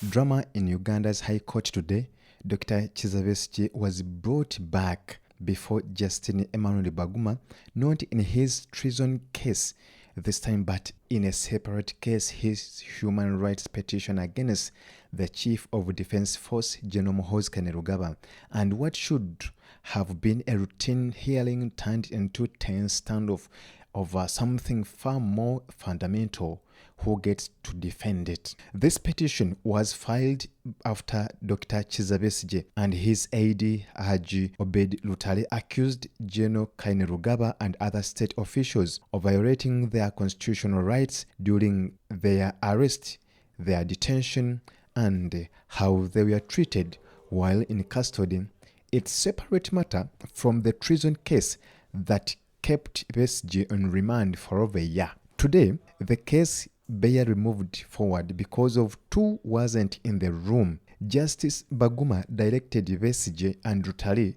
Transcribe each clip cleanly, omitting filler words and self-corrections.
Drama in Uganda's High Court today. Dr. Kizza Besigye was brought back before Justice Emmanuel Baguma, not in his treason case this time, but in a separate case, his human rights petition against the Chief of Defense Force, General Muhoozi Kainerugaba, and what should have been a routine hearing turned into tense standoff over something far more fundamental: who gets to defend it. This petition was filed after Dr. Kizza Besigye and his aide Haji Obed Lutale accused General Kainerugaba and other state officials of violating their constitutional rights during their arrest, their detention, and how they were treated while in custody. It's a separate matter from the treason case that kept Besigye on remand for over a year. Today, the case barely moved forward because of two wasn't in the room. Justice Baguma directed Besigye and Lutale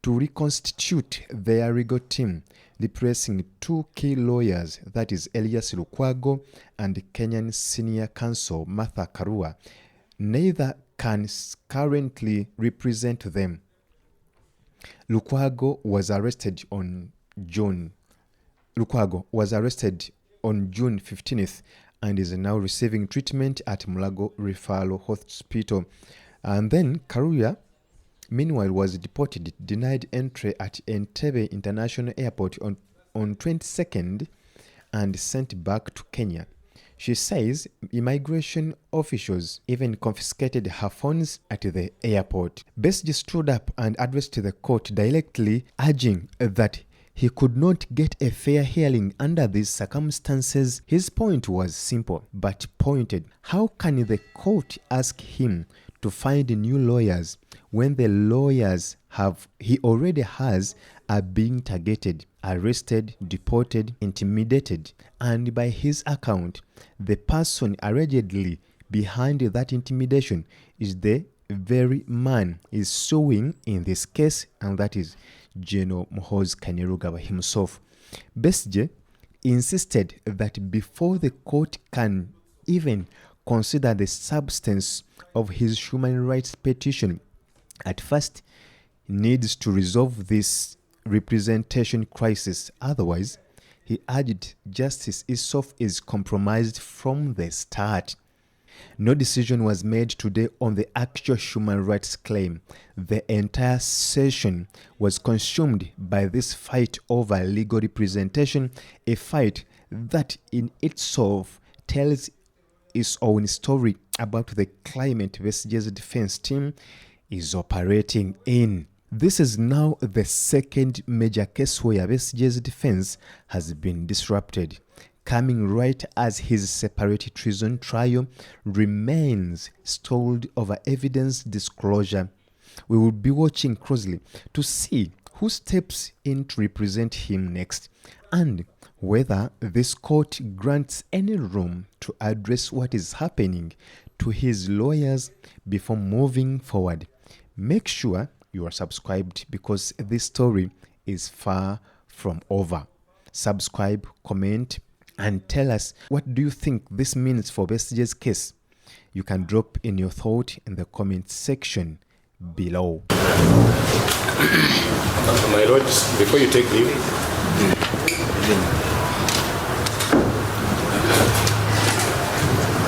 to reconstitute their legal team, replacing two key lawyers, that is Elias Lukwago and Kenyan senior counsel Martha Karua. Neither can currently represent them. Lukwago was arrested on June 15th and is now receiving treatment at Mulago Referral Hospital. And then Karua, meanwhile, was deported, denied entry at Entebbe International Airport on 22nd and sent back to Kenya. She says immigration officials even confiscated her phones at the airport. Besigye stood up and addressed the court directly, urging that he could not get a fair hearing under these circumstances. His point was simple but pointed. How can the court ask him to find new lawyers when the lawyers he already has are being targeted, arrested, deported, intimidated, and by his account, the person allegedly behind that intimidation is the very man is suing in this case, and that is General Muhoozi Kainerugaba himself. Besigye insisted that before the court can even consider the substance of his human rights petition, at first needs to resolve this representation crisis. Otherwise, he urged justice itself is compromised from the start. No decision was made today on the actual human rights claim. The entire session was consumed by this fight over legal representation, a fight that in itself tells its own story about the climate Besigye's defense team is operating in. This is now the second major case where Besigye's defense has been disrupted, coming right as his separate treason trial remains stalled over evidence disclosure. We will be watching closely to see who steps in to represent him next, and whether this court grants any room to address what is happening to his lawyers before moving forward. Make sure you are subscribed because this story is far from over. Subscribe, comment, and tell us what do you think this means for Besigye's case. You can drop in your thought in the comment section below. My lord, before you take leave,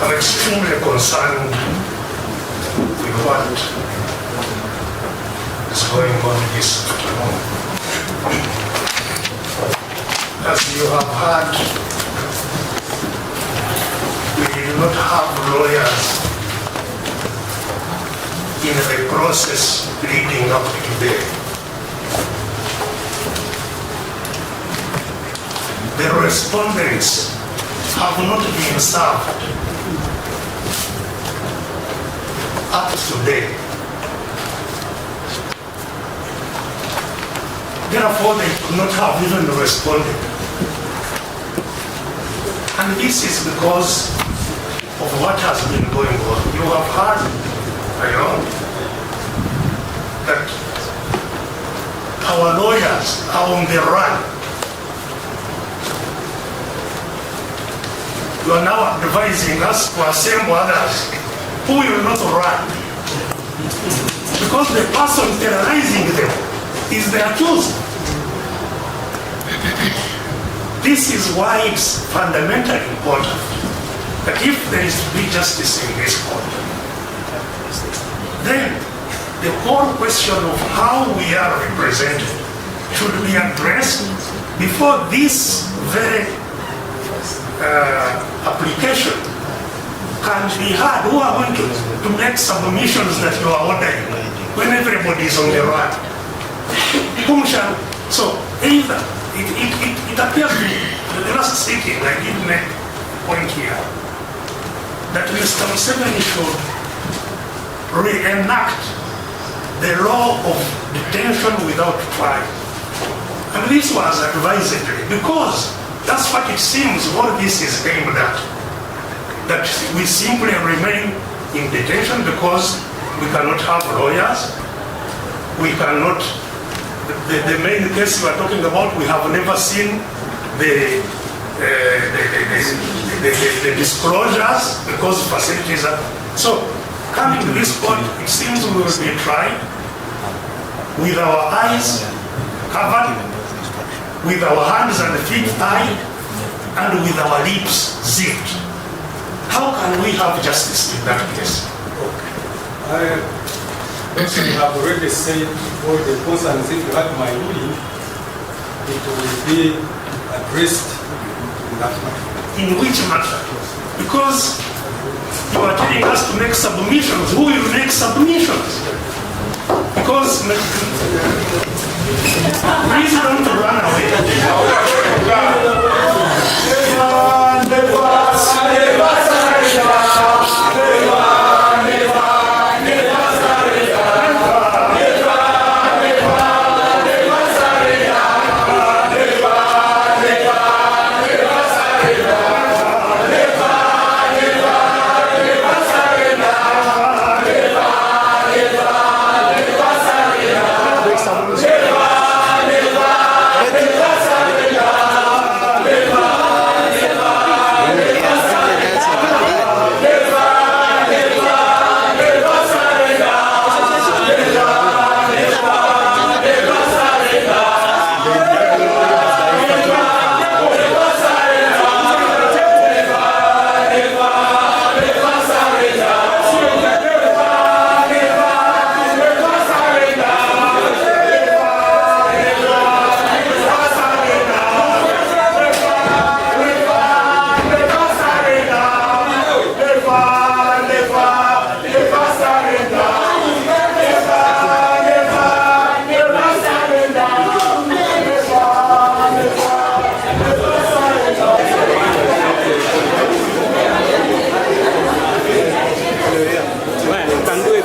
I'm extremely concerned with what is going on this afternoon. As you have heard, we did not have lawyers in the process leading up to today. The respondents have not been served up to today. Therefore, they could not have even responded. And this is because of what has been going on. You have heard, that our lawyers are on the run. You are now advising us to assemble others who will not run. Because the person terrorizing them is the accused. This is why it's fundamentally important that if there is to be justice in this court, then the whole question of how we are represented should be addressed before this very application can be had. Who are going to make submissions that you are ordering when everybody is on the run? Whom shall? So either it appears to me, the last sitting I did make a point here that Mr. Museveni should reenact the law of detention without trial. And this was advisedly, because that's what it seems all this is aimed at. That we simply remain in detention because we cannot have lawyers, we cannot, the main case we are talking about, we have never seen the disclosures because facilities are, so coming to this point, it seems we will be trying with our eyes covered, with our hands and feet tied, and with our lips zipped. How can we have justice in that case? I basically have already said all the concerns. If you had my ruling, it will be addressed in that matter. In which matter? Because you are telling us to make submissions. Who will make submissions? Because please don't run away.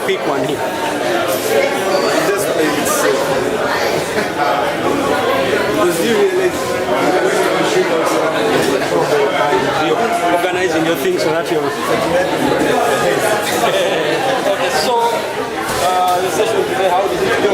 Pick one here. Just play it safe. Because you really you're organizing your things so that you're okay, so the session today, how did it go?